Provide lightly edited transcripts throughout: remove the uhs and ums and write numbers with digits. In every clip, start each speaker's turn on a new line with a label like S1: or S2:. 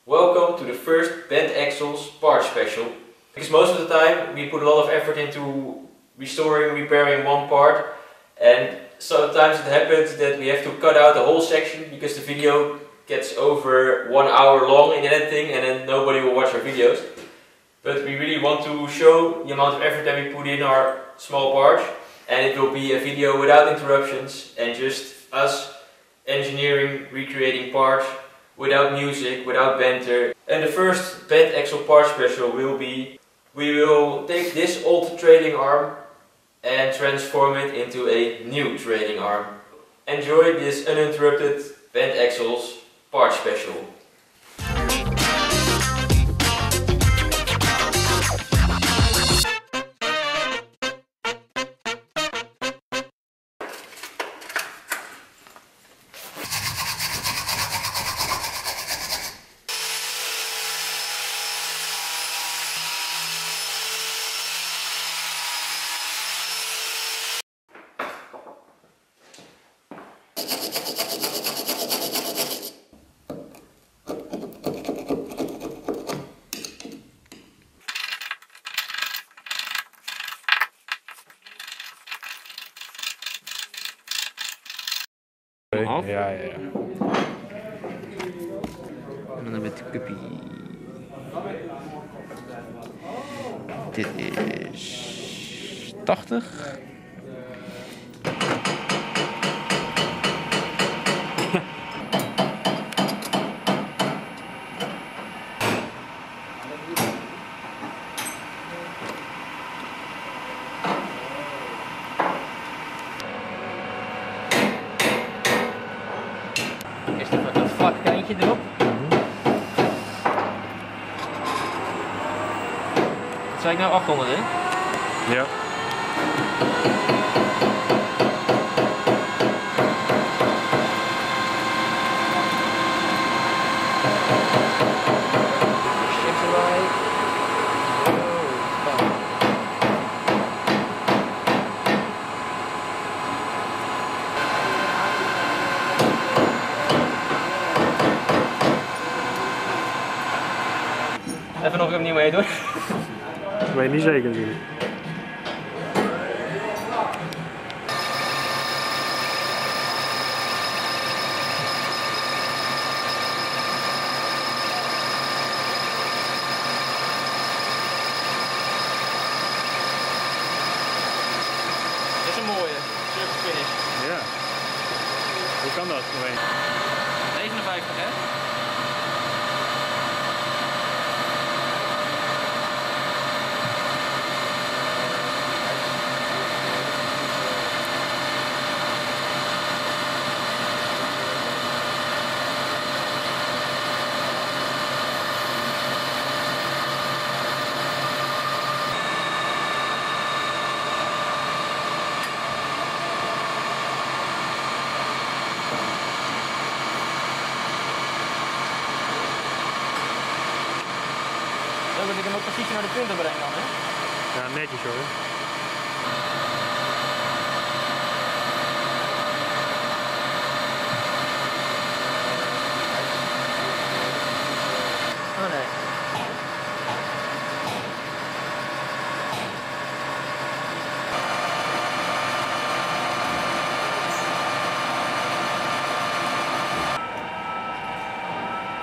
S1: Welcome to the first Bent Axles part special. Because most of the time we put a lot of effort into repairing one part, and sometimes it happens that we have to cut out the whole section because the video gets over 1 hour long in editing and then nobody will watch our videos. But we really want to show the amount of effort that we put in our small parts, and it will be a video without interruptions and just us engineering, recreating parts without music, without banter. And the first Bent Axle part special will be, we will take this old trailing arm and transform it into a new trailing arm. Enjoy this uninterrupted Bent Axles part special.
S2: Af.
S3: Ja.
S2: En dan met de cuppie. Dit is 80. Eerst even een vlakkijntje erop. Wat zei ik nou, 800 hè?
S3: Ja.
S2: Chips erbij. Even nog opnieuw mee doen.
S3: Dat weet je niet zeker natuurlijk.
S2: Dat is een mooie. Surface finish.
S3: Ja. Hoe kan dat?
S2: 59 hè? Dan moet ik hem ook precies naar de punten brengen dan, hè?
S3: Ja, netjes hoor.
S2: Oh nee.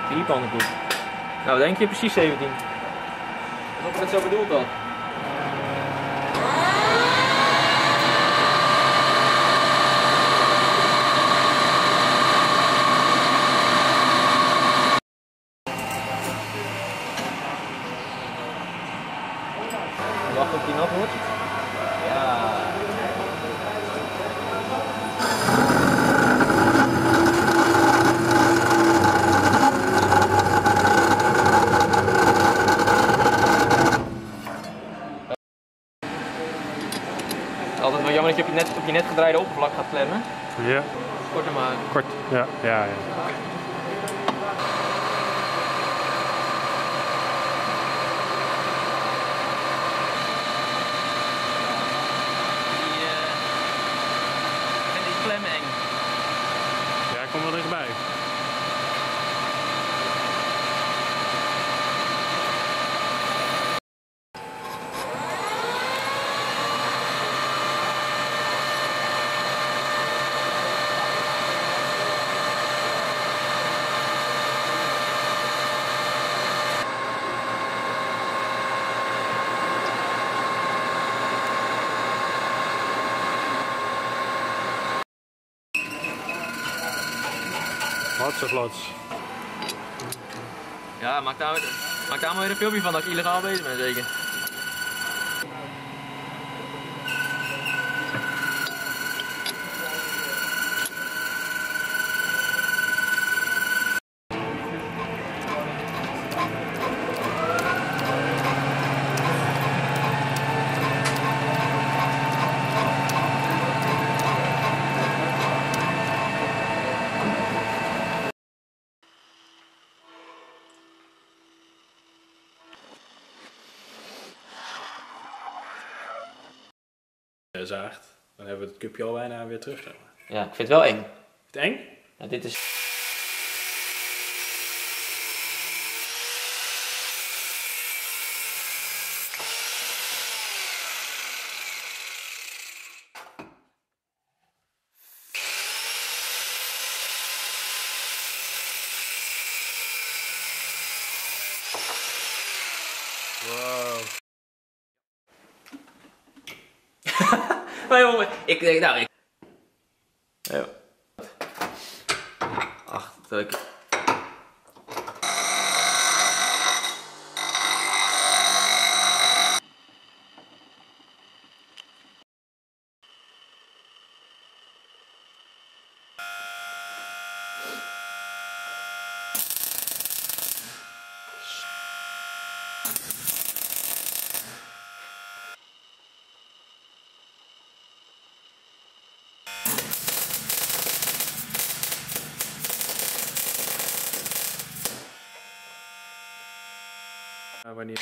S2: Vier pannenkoek. Nou, denk je precies 17. Of ik het zo bedoeld had. Wacht op die nat wordt. Ja. Altijd wel jammer dat je op je net gedraaide oppervlak gaat klemmen.
S3: Ja.
S2: Korter maken.
S3: Kort. Ja.
S2: Ik vind die klem eng.
S3: Ja, kom wel dichtbij. Achtervlots.
S2: Ja, maak daar maar weer een filmpje van dat ik illegaal bezig ben, zeker.
S3: Zaagt, dan hebben we het cupje al bijna weer terug.
S2: Ja, ik vind het wel eng.
S3: Het eng?
S2: Ja, dit is...
S3: Wow.
S2: Maar jongen, ik denk nou... Ja. Ach, druk.
S3: Wanneer...